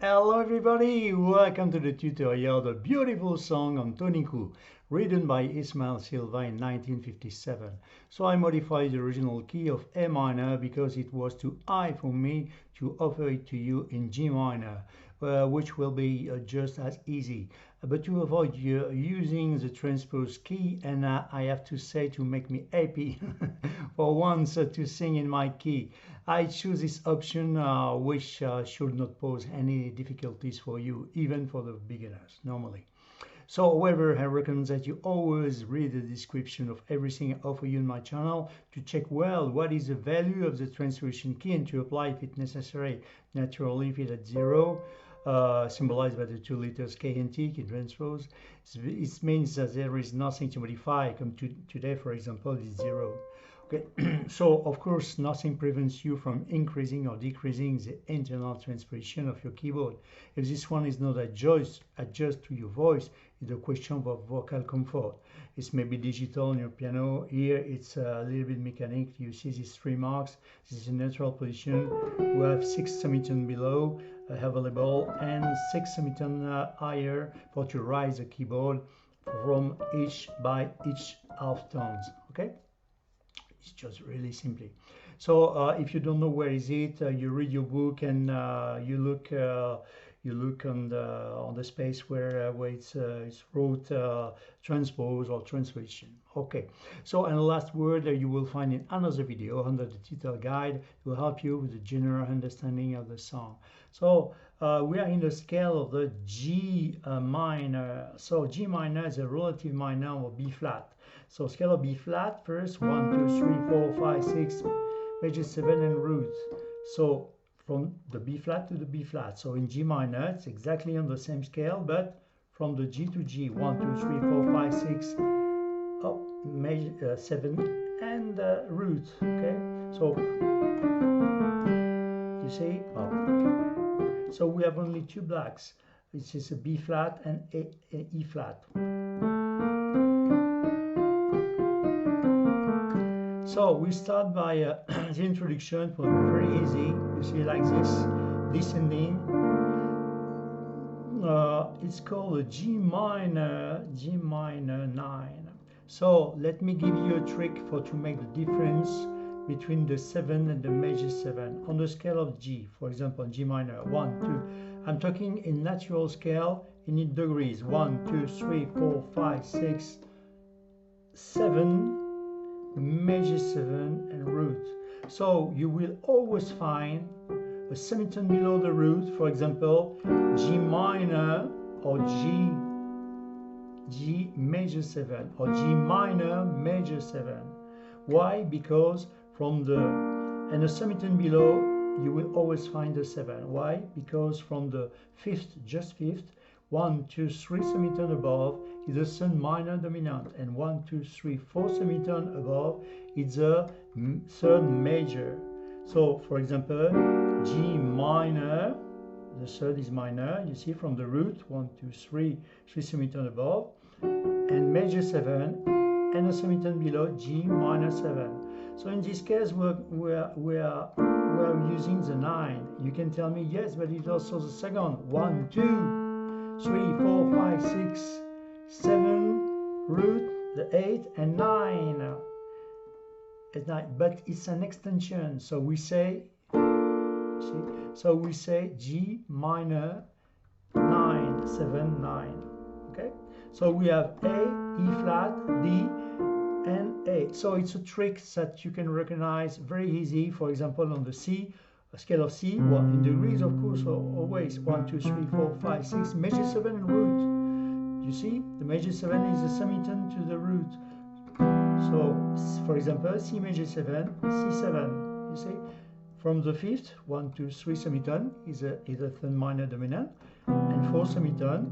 Hello everybody, welcome to the tutorial, the beautiful song Antonico, written by Ismael Silva in 1957. So I modified the original key of A minor because it was too high for me to offer it to you in G minor, which will be just as easy. But to avoid using the transpose key, and I have to say to make me happy for once to sing in my key, I choose this option which should not pose any difficulties for you, even for the beginners normally. So however, I recommend that you always read the description of everything I offer you in my channel to check well what is the value of the transposition key and to apply if it's necessary. Naturally, if it's at 0, symbolized by the two letters K and T, key transpose, it means that there is nothing to modify. Come to today, for example, is 0. Okay, so of course nothing prevents you from increasing or decreasing the internal transposition of your keyboard. If this one is not adjust to your voice, it's a question of vocal comfort. It's maybe digital on your piano. Here it's a little bit mechanic. You see these 3 marks. This is a neutral position. We have 6 semitones below available and 6 semitones higher for to raise the keyboard from each half tones. Okay. It's just really simply. So if you don't know where is it, you read your book and you look on the space where it's wrote transpose or translation. Okay. So and the last word you will find in another video under the title guide will help you with the general understanding of the song. So we are in the scale of the G minor. So G minor is a relative minor of B flat. So scale of B flat first, 1, 2, 3, 4, 5, 6, major 7 and root. So from the B flat to the B flat. So in G minor, it's exactly on the same scale, but from the G to G, 1, 2, 3, 4, 5, 6, major 7 and root. Okay, so you see, so we have only 2 blacks. This is a B flat and a E flat. So we start by the introduction, for very easy. You see like this, descending. It's called a G minor 9. So let me give you a trick to make the difference between the 7 and the major 7 on the scale of G. For example, G minor 1, 2. I'm talking in natural scale in degrees. 1, 2, 3, 4, 5, 6, 7. Major 7 and root. So you will always find a semitone below the root, for example, G minor or G major 7 or G minor major 7. Why? Because from and the semitone below you will always find the 7. Why? Because from the just fifth, 1, 2, 3 semitone above is a sun minor dominant, and 1, 2, 3, 4 semitone above is a third major. So, for example, G minor, the third is minor. You see from the root, 1, 2, 3 semitone above, and major 7, and a semitone below, G minor 7. So in this case, we're using the 9. You can tell me yes, but it's also the second. 1, 2. 3, 4, 5, 6, 7, root, the 8, and 9. But it's an extension, so we say, G minor 9, 7, 9. Okay, so we have A, E flat, D, and A. So it's a trick that you can recognize very easy. For example, on the C. A scale of C, in degrees, of course, always 1, 2, 3, 4, 5, 6, major 7 and root. You see, the major 7 is a semitone to the root. So, for example, C major 7, C7. You see, from the fifth, 1, 2, 3 semitone is a third minor dominant, and 4 semitone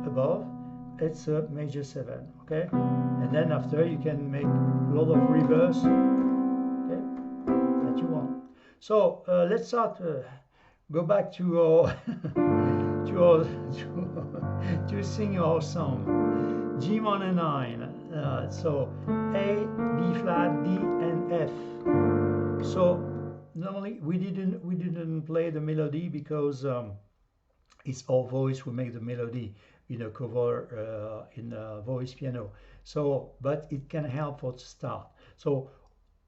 above, it's a major 7. Okay, and then after you can make a lot of reverse. Okay, that you want. So let's start. Go back to our to sing our song. G minor 9. So A, B flat, D, and F. So normally we didn't play the melody because it's our voice who make the melody in a cover in a voice piano. So, but it can help for the start. So,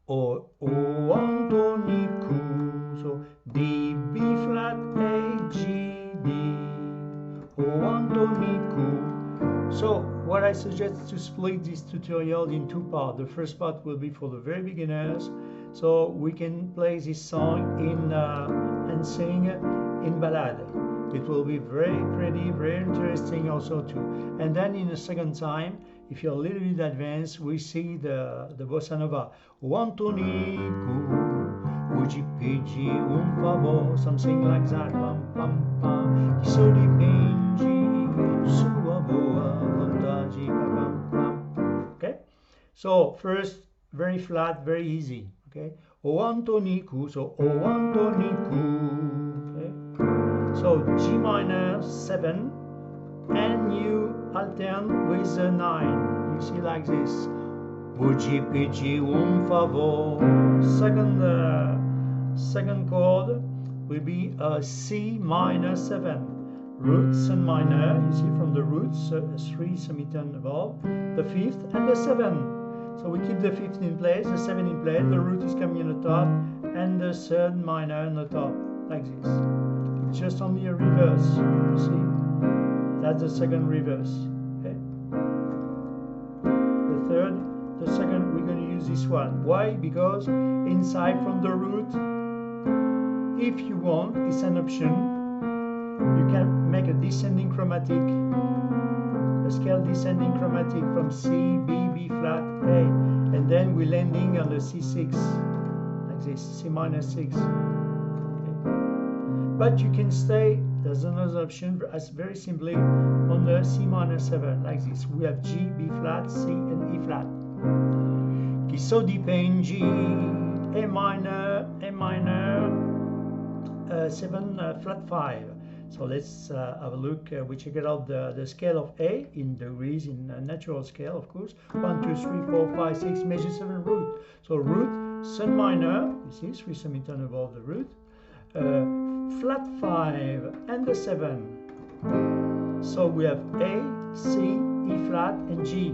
O Antonico, so D, B flat, A, G, D, O Antonico. So what I suggest is to split this tutorial in two parts. The first part will be for the very beginners, so we can play this song in and sing in ballad. It will be very pretty, very interesting also too. And then in the second time, if you're a little bit advanced, we see the bossa nova. O Antonico, oggi peggi un favor, something like that. Pam pam pam. So dipingi sua boa vontade. Pam pam. Okay. So first, very flat, very easy. Okay. O Antonico. So O Antonico. Okay. So G minor 7, and you alternate with a 9. You see like this. Oggi peggi un favor. Second chord will be a C minor 7. Roots and minor. You see from the roots 3 semitone above, the 5th and the 7. So we keep the 5th in place, the 7 in place. The root is coming on the top, and the 3rd minor on the top, like this. It's just only a reverse. You see, that's the second reverse. Okay. The second, we're going to use this one. Why? Because inside from the root, if you want, it's an option. You can make a descending chromatic, a scale descending chromatic from C, B, B flat, A, and then we're landing on the C6, like this, C minor 6. But you can stay, there's another option, as very simply on the C minor 7, like this. We have G, B flat, C, and E flat. Chi so dipingi, A minor, 7 flat 5. So let's have a look. We check it out the scale of A in degrees, in a natural scale, of course. 1, 2, 3, 4, 5, 6, major 7 root. So root, sun minor, you see, 3 semitone above the root. Flat 5 and the 7. So we have A, C, E flat, and G.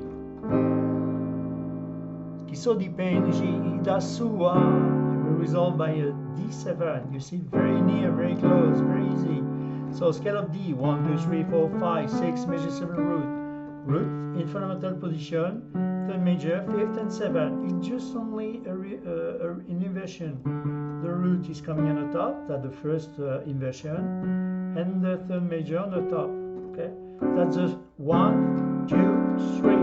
Chi so dipingi da sua, we resolve by a D7. You see, very near, very close, very easy. So scale of D, 1, 2, 3, 4, 5, 6, major 7 root. Root in fundamental position, 3rd major, 5th and 7. It's just only an inversion. The root is coming on the top, that's the first inversion, and the 3rd major on the top. Okay, that's the 1, 2, 3.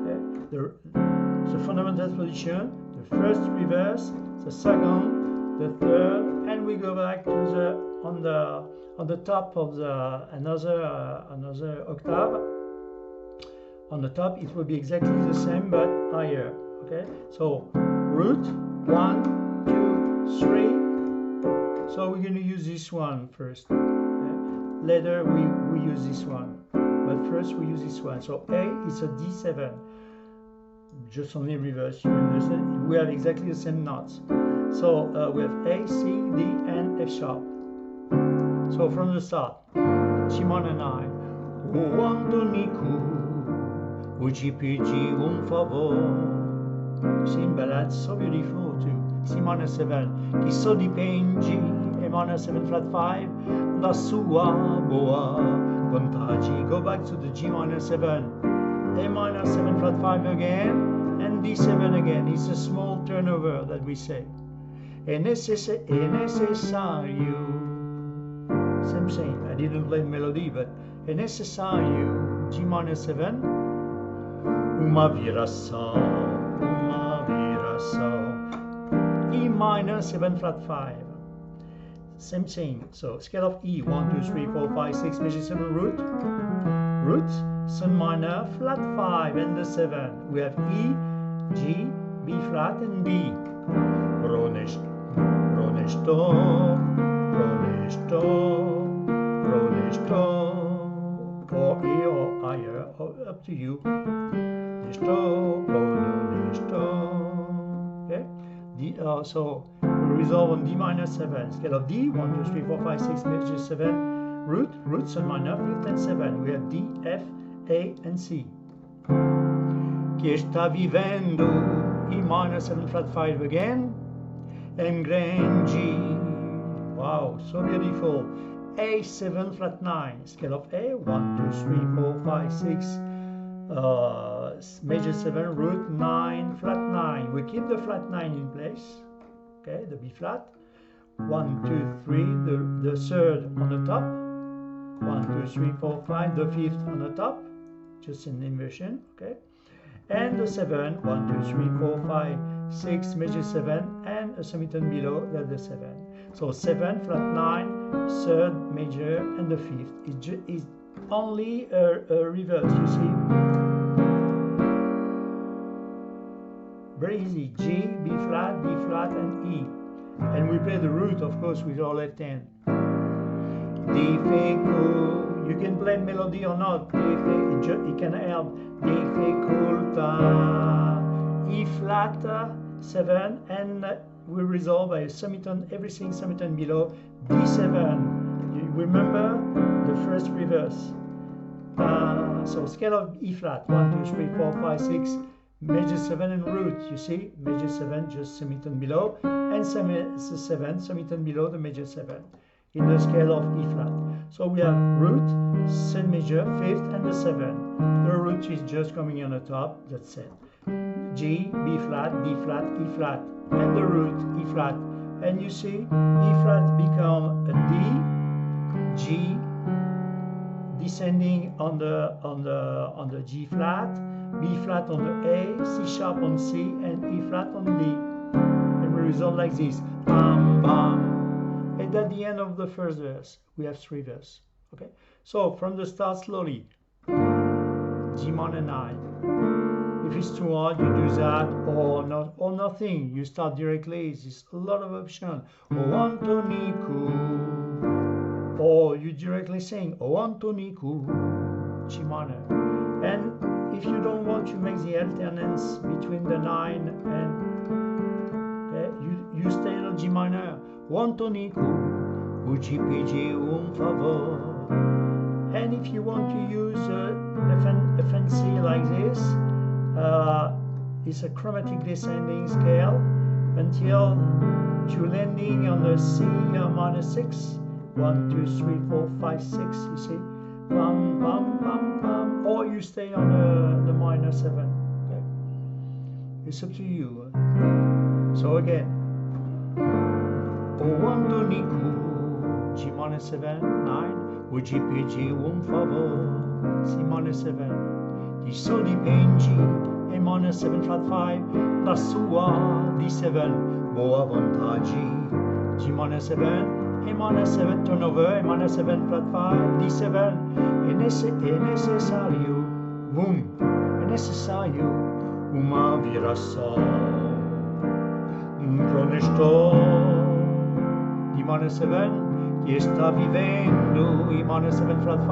Okay, the fundamental position, the first reverse, the second, the 3rd, and we go back to the on the top of the another octave. On the top, it will be exactly the same but higher. Okay, so root 1, 2, 3. So we're going to use this one first. Okay? Later we use this one, but first we use this one. So A is a D7, just only reverse. You understand? We have exactly the same notes. So we have A, C, D, and F sharp. So from the start, G minor 9. O Antonico, oggi peggi un favor. See, in ballad, so beautiful too. C minor 7. Chi so dipingi, A minor 7 flat 5. Da sua boa vontade. Go back to the G minor 7. A minor 7 flat 5 again, and D7 again. It's a small turnover that we say. È necessario. Same. I didn't play the melody, but è necessario. G minor 7. Uma viração. E minor 7 flat 5. Same thing. So scale of E, 1, 2, 3, 4, 5, 6, major 7 root. Root, sun minor, flat 5 and the 7. We have E, G, B flat and D. Ronesto, or E or higher, up to you. Okay? So we resolve on D minor 7. Scale of D, 1, 2, 3, 4, 5, 6, major 7. root, sun minor, fifth and 7. We have D, F, A, and C. Que está vivendo, E minor 7 flat 5 again, M grand G. Wow, so beautiful. A 7 flat 9, scale of A, 1, 2, 3, 4, 5, 6. Major 7, root 9, flat 9. We keep the flat 9 in place. Okay, the B flat. 1, 2, 3, the third on the top. 1, 2, 3, 4, 5, the fifth on the top. Just an inversion, okay? And the 7, 1, 2, 3, 4, 5, 6, major 7, and a semitone below, that's the 7. So 7, flat 9, third major, and the fifth is only a reverse, you see? Very easy. G, B flat, and E. And we play the root, of course, with our left hand. Difficult. You can play melody or not. It can help. Difficult. E flat, 7, and we resolve by a semitone, everything semitone below. D7. You remember the first reverse. So scale of E flat, 1, 2, 3, 4, 5, 6, major 7 and root, you see, major 7 just semitone below, and 7 semitone below the major 7 in the scale of E flat. So we have root, C major, 5th, and the 7. The root is just coming on the top, that's it. G, B flat, D flat, E flat, and the root, E flat. And you see, E flat become a D, G, descending on the G flat, B flat on the A, C sharp on C, and E flat on D. And we resolve like this. Bam, bam. And at the end of the first verse, we have 3 verses. Okay? So from the start slowly. G minor 9. If it's too hard, you do that, or not, or nothing. You start directly. There's a lot of options. Oh, Antonico. Or you directly sing, Oh, Antonico, G minor. And if you don't want to make the alternance between the 9 and, okay, you stay on G minor. Oh, Antonico, UGPG, favor. And if you want to use FNC like this, it's a chromatic descending scale until to landing on the C minor 6. 1, 2, 3, 4, 5, 6, you see? Bam, bam, bam, bam. Or you stay on the minor 7. Okay? It's up to you. So again. Oh, Antonico, G minor 7, 9. UGPG, favor. C minor 7. Di sol di pengi, E minor 7 flat 5. La sua, D7, boa vantaggi. G minor 7. A minor 7 turnover, A minor 7 flat 5, D7, è necessario, è necessario, uma viração, pronesto, D minor 7, que está vivendo, E minor 7 flat 5,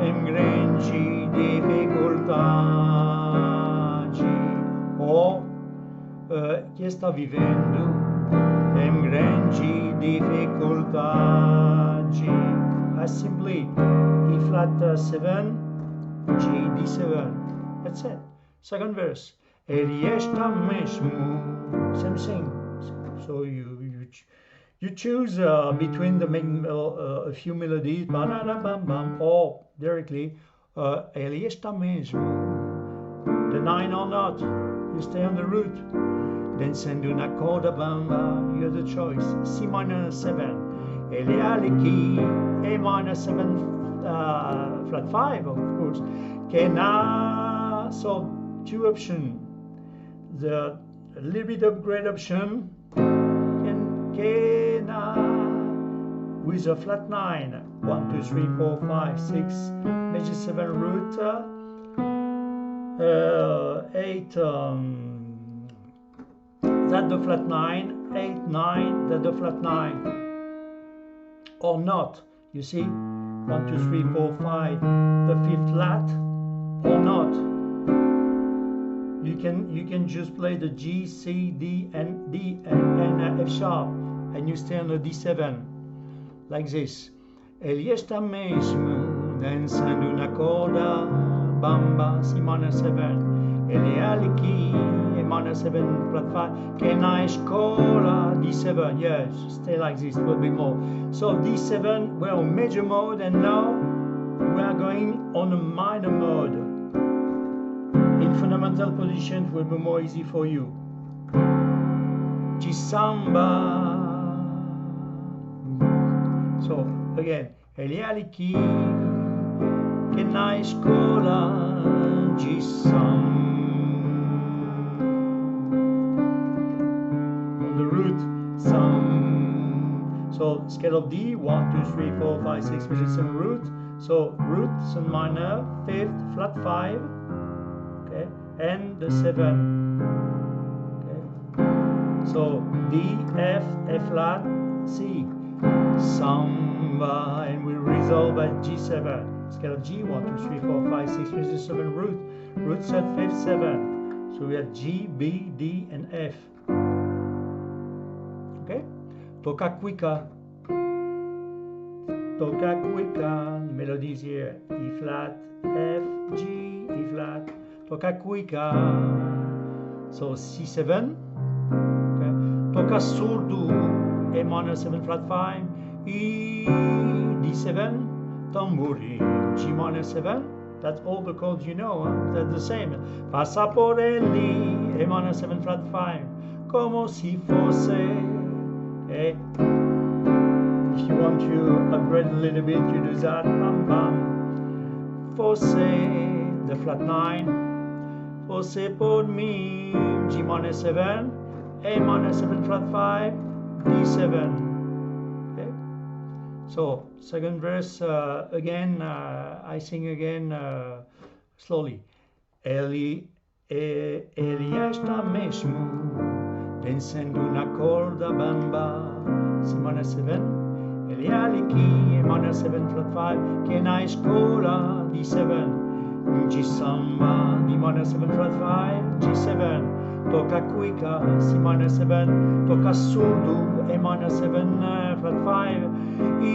em grande dificuldade, ou que está vivendo, em grande dificuldade. As simply E flat 7, G, D7. That's it. Second verse. Ele está mesmo. Same thing. So you choose between a few melodies, bam, bam, or directly. Ele está mesmo. The 9 or not. You stay on the root. Then send una corda bamba, you have the choice. C minor 7, Ele aliki, A minor 7, flat 5, of course. Kena, so 2 options. The little bit upgrade option, Kena, with a flat 9, 1, 2, 3, 4, 5, 6, major 7 root, 8, that the flat 9, 8, 9, that the flat 9, or not, you see, 1, 2, 3, 4, 5, the 5th flat, or not. You can just play the G, C, D, and D, and F sharp, and you stay on the D7, like this. Ele está mesmo dançando na corda bamba, si minor 7. Ele é aqui, E minor 7 flat 5, que na escola D7, yes, stay like this, a little bit more. So D7, we're on major mode, and now we are going on a minor mode. In fundamental position, it will be more easy for you. G samba. So again, ele é aqui, que na escola G samba. On the root, some. So scale of D, 1, 2, 3, 4, 5, 6, which is some root. So root, some minor, 5th, flat 5, okay, and the 7. Okay. So D, F, F flat, C. Samba, and we resolve at G7. Scale of G, 1, 2, 3, 4, 5, 6, which is 7 root. Root set 5th, 7. So we have G, B, D, and F. Okay? Toca quica. Toca quica. The melody is here. E flat, F, G, E flat. Toca quica. So C7. Okay? Toca surdo. A minor 7 flat 5. E D7. Tambourine. G minor 7. That's all the chords you know. Huh? That's the same. Passaporelli. A minor 7 flat 5. Como si fosse. Okay. If you want to upgrade a little bit, you do that. Bam bam. Fosse, the flat 9. Fosse por mi, G minor 7, A minor 7 flat 5, D7. Okay. So second verse again. I sing again slowly. Ele está mesmo dançando na corda bamba, si minor 7, ele é aqui, E minor 7 flat 5, que na escola D7, G samba, D minor 7 flat 5, G7, toca quica, si minor 7, toca surdo, E minor 7 flat 5, E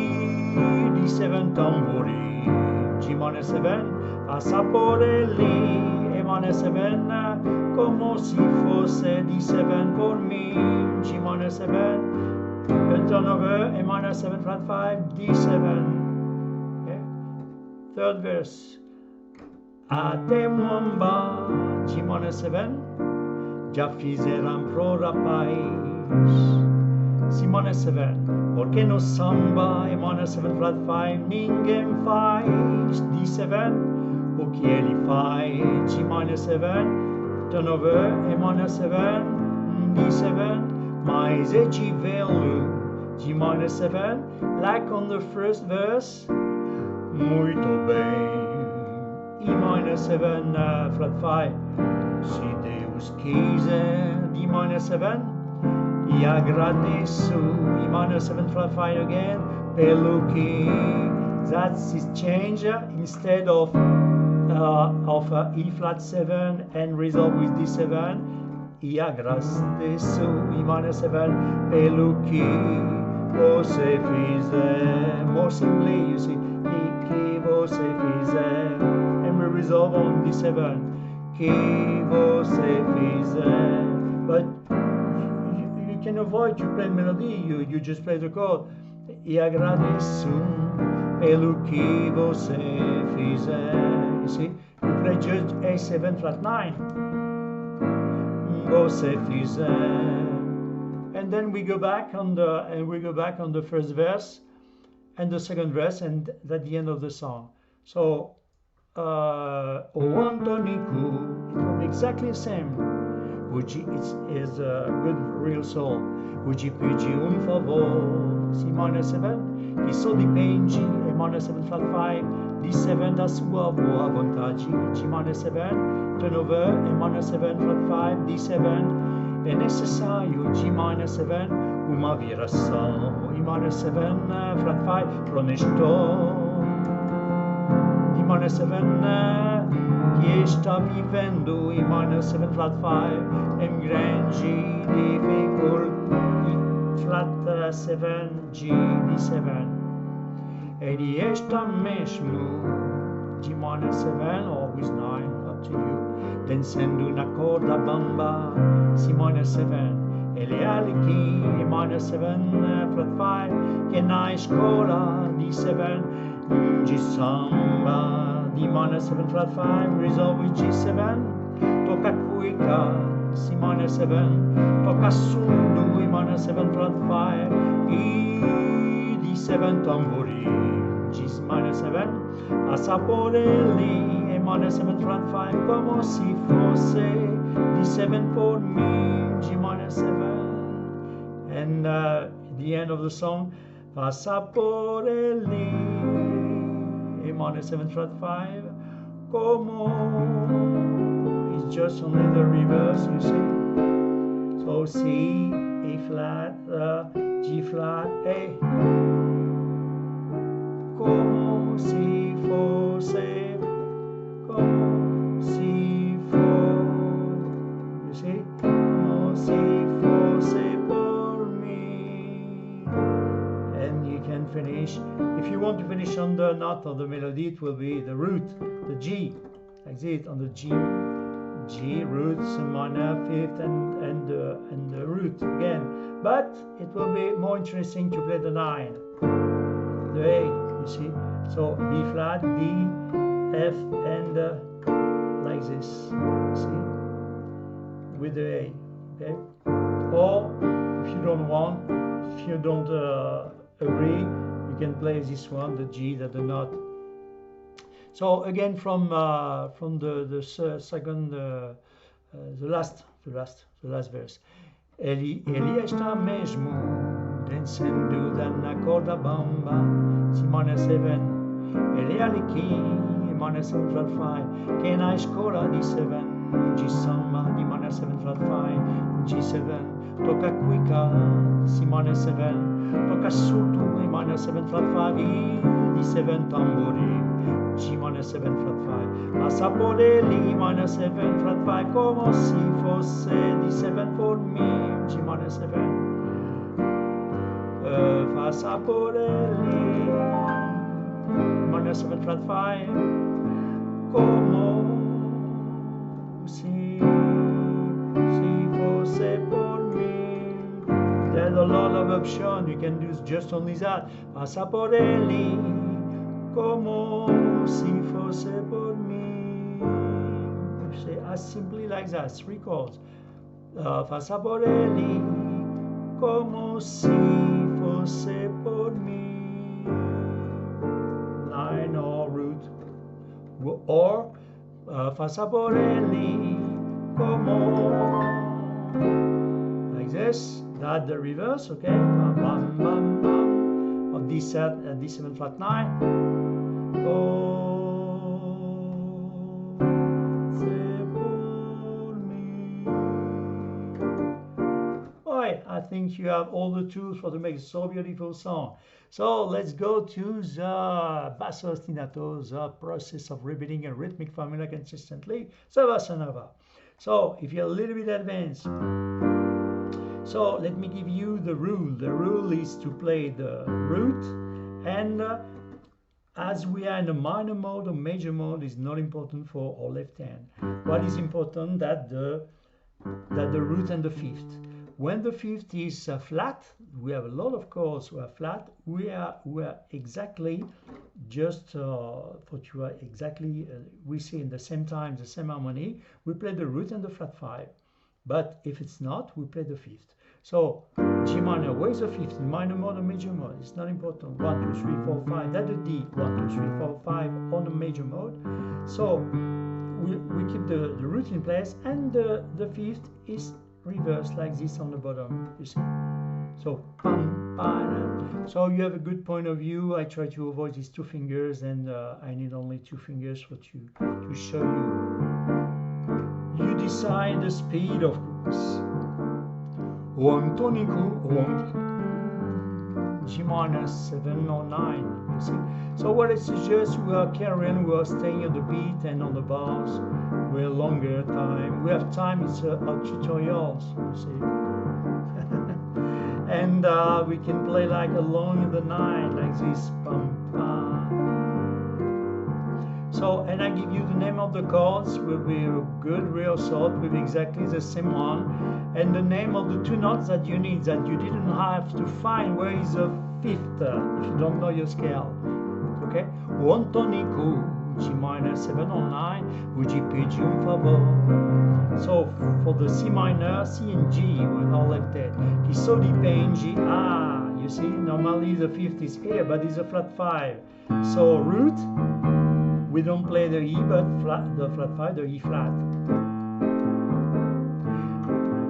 D7 tamburi, G minor 7, passaporelli, E minor 7, como si fosse D7 por mi, G minor 7, a turnover, A minor 7 flat 5, D7. Okay. Third verse. A te mwamba, G minor 7, já fizeram pro rapaz, si minor 7, porque no samba, A minor 7 flat 5, ninguém faz, D7, o que ele faz, G minor 7, turnover, A minor 7, D7, mas é de velo, G minor 7, like on the first verse, muito bem, E minor 7, flat 5, se Deus quiser, D minor 7, e agradeço, E minor 7, flat 5 again, pelo que, that's his change, instead of E flat 7 and resolve with D7, e agradeço, E minor 7, pelo que você fizer, more simply, you see, e que você fizer, and we resolve on D7, que você fizer, but you can avoid to play melody, you just play the chord, e agradeço, pelo que você fizer. You see, you play just A7 flat 9. Você fizer, and then we go back on the first verse and the second verse, and at the end of the song. So, O Antonico, it will be exactly the same. It's a good real soul. Vou te pedir favor, si minor 7, que só depende, A minor 7 flat 5, D7 da sua boa vontade, G minor 7, turnover, A minor 7 flat 5, D7, é necessário, G minor 7, uma viração, E minor 7 flat 5, pronesto, D minor 7, que está vivendo, E minor 7 flat 5, em grande dificuldade, flat 7, G, D7. Eli esta mesmo, G minor 7, always 9, up to you. Then send una corda bamba, C minor 7, Eli aliki, A minor 7, flat 5, che na scola, D7, G samba, D minor 7, flat 5, resolve with G7, tocca quica, C minor 7, tocca su 2, minor 7, flat 5, E, D7, tambourine, G minor 7, passa por lì, A minor 7, flat 5, como si fosse D7 for me, G minor 7, and at the end of the song, passa por lì, A minor 7, flat 5, como, it's just only the reverse, you see, so C, A flat, G flat, A, como si fosse, como si fosse, you see, como si fosse por me, and you can finish, if you want to finish on the note of the melody, it will be the root, the G, like this, on the G root, minor 5th, and the root again, but it will be more interesting to play the 9, the A, you see, so B flat, D, F, and like this, you see, with the A, okay, or if you don't want, if you don't agree, you can play this one, the G, that the note. So again, from the second, the last verse. Eli esta mesmo, dançando na corda bamba, si minor 7. Eli aliki, minor 7 flat 5. Che na scola D7, G samba, D minor 7 flat 5, G7. Tocca quica, si minor 7. Tocca su 2, minor 7 flat 5, E, D7 tambourine. G minor 7 flat 5, passa por lì, minor 7 flat 5, como si fosse D7 for me, G minor 7, passa por lì, minor 7 flat 5, como si fosse por me. There's a lot of options, you can do just only that, passa por lì, como si fosse por me. You say as simply like that, 3 chords. Passa por lì, como si fosse por me. 9 or root. Or passa por lì, como, like this. That's the reverse, okay? Bam, bam, bam, bam. Of D7 flat 9. I think you have all the tools for to make so beautiful song. So let's go to the basso ostinato, the process of repeating a rhythmic formula consistently, the bossa nova. So if you're a little bit advanced, so let me give you the rule. The rule is to play the root, and as we are in a minor mode or major mode is not important for our left hand. What is important that the root and the fifth. When the fifth is flat, we have a lot of chords who are flat. We are exactly just what you are exactly. We see in the same time the same harmony. We play the root and the flat 5. But if it's not, we play the fifth. So G minor, where's the fifth? In minor mode or major mode? It's not important. 1, 2, 3, 4, 5. That's the D. 1, 2, 3, 4, 5 on the major mode. So we keep the root in place, and the fifth is reversed like this on the bottom. You see? So pam, pam. So you have a good point of view. I try to avoid these 2 fingers, and I need only 2 fingers for to show you. You decide the speed, of course. O ANTONICO, G minor 7 or 9, you see. So what I suggest, we are carrying, we are staying on the beat and on the bars. We have longer time. We have time, it's our tutorials, you see. And we can play like along in the night, like this, pam, pam. and I give you the name of the chords. Will be a good rehearsal with exactly the same one, and the name of the two notes that you need, that you didn't have to find where is the fifth if you don't know your scale. Okay? O Antonico, G minor 7 or 9, o G pedi favor. So for the C minor, C and G with all left-handed. Qui so di in G. You see, normally the fifth is here, but it's a flat 5. So root, we don't play the E, but the flat 5, the E flat.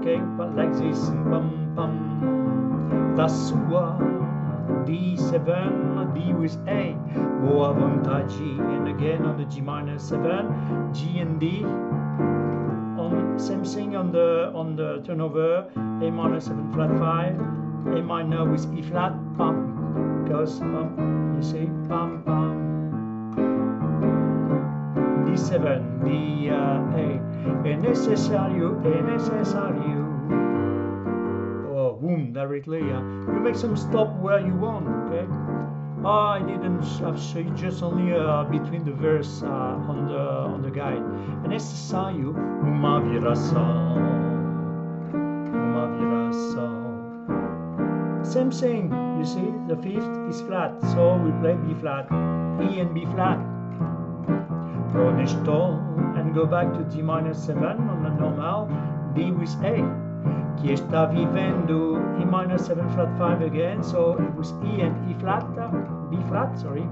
Okay, but like this. Pum, pum. Da sua, D7, D with A. O avantaggi, and again on the G minor 7, G and D. Same thing on the turnover, A minor 7 flat 5, A minor with E flat, pam, because you see, pam pam, D7, D A, è necessario, oh, boom, directly, you make some stop where you want, okay? I didn't show you, just only between the verse on the guide. É necessário uma viração, Same thing, you see, the fifth is flat, so we play B flat, E and B flat. Pronesto, and go back to D minor 7 on the normal, D with A. Qui está vivendo, E minor 7 flat 5 again, so it was E and E flat, B flat, sorry,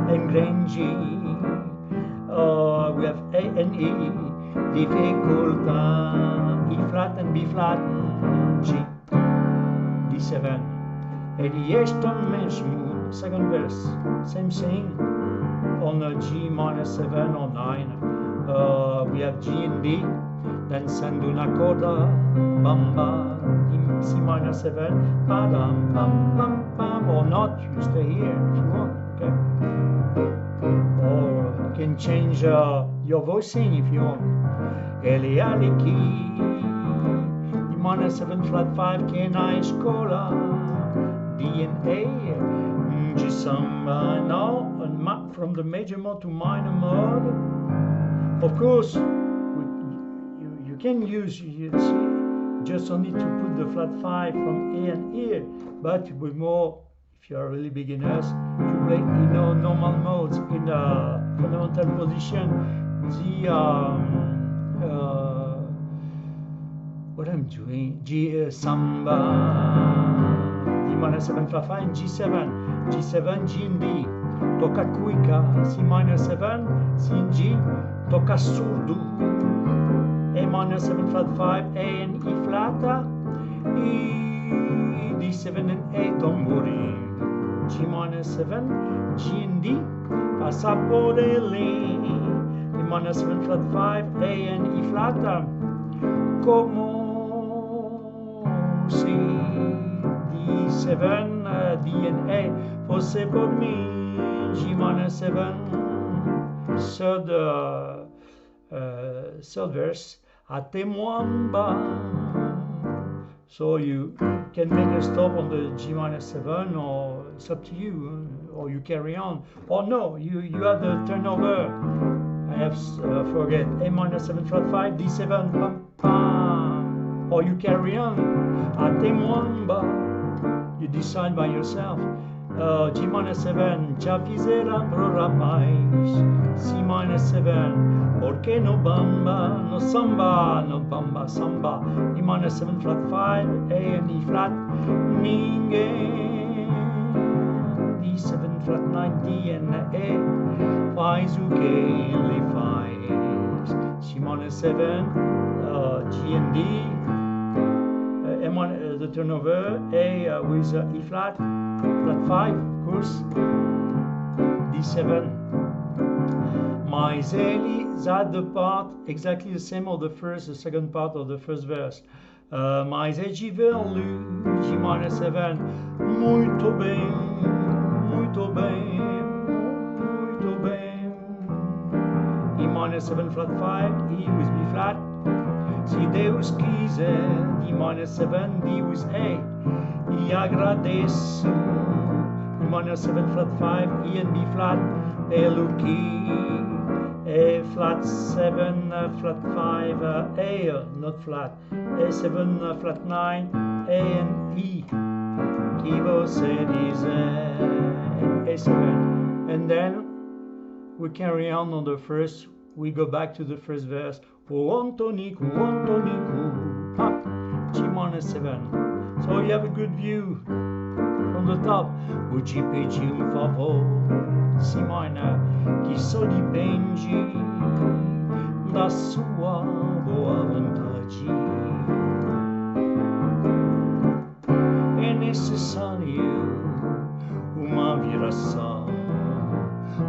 and then G. We have A and E, difficultà, E flat and B flat, G, D7. E este mesmo, second verse, same thing, on a G minor 7 or 9. We have G and D. Then send una coda, bamba, in C minor 7, padam, pam, pam, pam, or not, you stay here if you want, okay? Or you can change your voicing if you want. Elialiki, E minor 7 flat 5, che na scola, D and A, G samba, no, from the major mode to minor mode. Of course, you can use, you see, just only to put the flat 5 from A and here, but with more, if you are really beginners, to play in normal modes, in the fundamental position, what I'm doing, G samba, D minor 7 flat 5, G7, G7, G and D, tocca cuica, C minor 7, C and G, tocca surdo, A minor 7 flat 5, A and E flat, E, D7 and A, don't worry, G minor 7, G and D, Passaporelli, E minor 7 flat 5, A and E flat, como si, D7, D and A, fosse por me, G minor 7, third verse, a temuamba. So you can make a stop on the G minor 7, or it's up to you, or you carry on, or no, you have the turnover. I have forget, A minor 7 flat 5, D7, pam pam, or you carry on, a temuamba. You decide by yourself. G minor 7, già fizera pro rapaz, C minor 7, porque no bamba, no samba, no bamba, samba, E minor 7 flat 5, A and E flat, ninguém, D7 flat 9, D and A, faz o que ele faz, C minor 7, G and D, the turnover, A with E flat, flat 5, of course, D7. Mais ele, that the part, exactly the same of the second part of the first verse. Mais G verlu, G minor 7, muito bem, muito bem, muito bem. E minor 7 flat 5, E with B flat. Se Deus quiser, D minor 7, D with A, e agradeço, E minor 7 flat 5, E and B flat, pelo que A flat 7, flat 5, A, not flat, A7, flat 9, A and E. Qui você dizer A7. And then we carry on the first, we go back to the first verse. Oh Antonico, Antonico, up, G minor 7. So you have a good view from the top. O G pedi favor, Si minor, que só depende da sua boa vontade. É necessário uma viração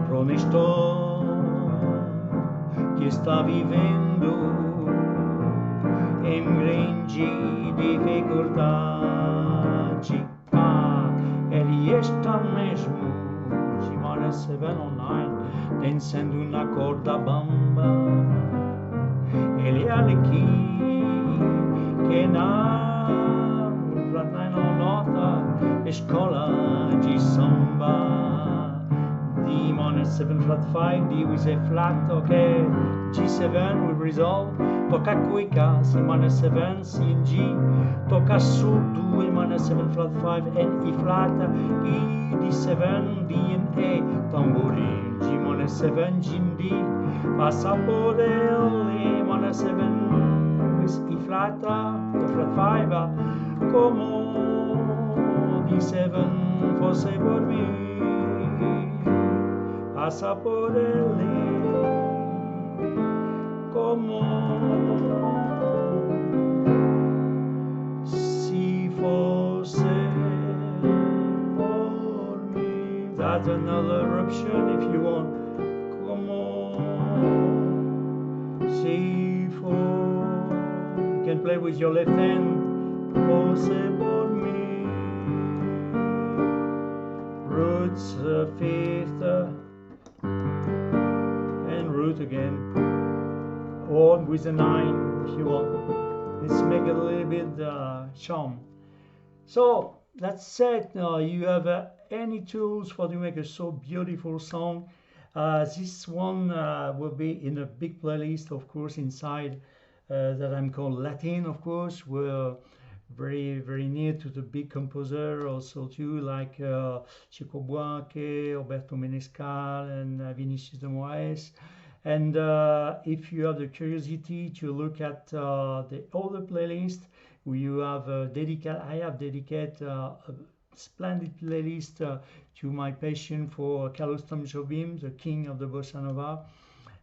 para honesto que está vivendo em grande dificuldade. Ele está mesmo, G minor 7 or 9, dançando na corda bamba. Ele é aqui que na flat 9 ou nota escola de samba. D minor 7 flat 5, D with a flat, okay. G7 we resolve. Toca cuica, C minor 7, C and G. Toca surdo, E minor 7 flat 5 and E flat, E D7, D and A. Tambourine, G minor 7, G and D. Passa por el, E minor 7 with E flat, the flat 5. Como D7 fosse por mim. Passa por el, como si fosse por mí. That's another option if you want. Como si for. You can play with your left hand. Fosse por mí. Roots, fifth, and root again. Or with a 9 if you want. Let's make it a little bit charm. So that's it. You have any tools for to make a so beautiful song. This one will be in a big playlist, of course, inside that I'm called Latin, of course. We're very, very near to the big composer also too, like Chico Buarque, Roberto Menescal, and Vinicius de Moraes. And if you have the curiosity to look at the other playlist, you have I have dedicated a splendid playlist to my passion for Carlos Tom Jobim, the king of the bossa nova,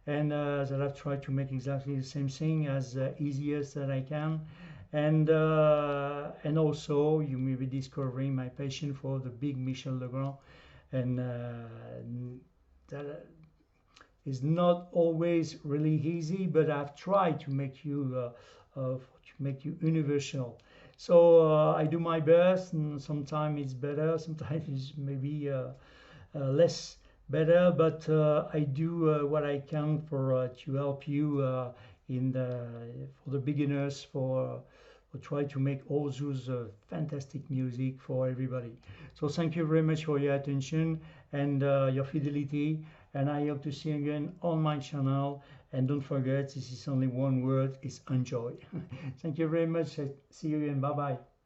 and that I've tried to make exactly the same thing as easy as that I can. And also you may be discovering my passion for the big Michel Legrand, and that is not always really easy, but I've tried to make you universal. So I do my best, and sometimes it's better, sometimes it's maybe less better, but I do what I can for to help you for the beginners, for try to make all those fantastic music for everybody. So thank you very much for your attention and your fidelity, and I hope to see you again on my channel. And don't forget, this is only one word, it's enjoy. Thank you very much. See you again. Bye bye.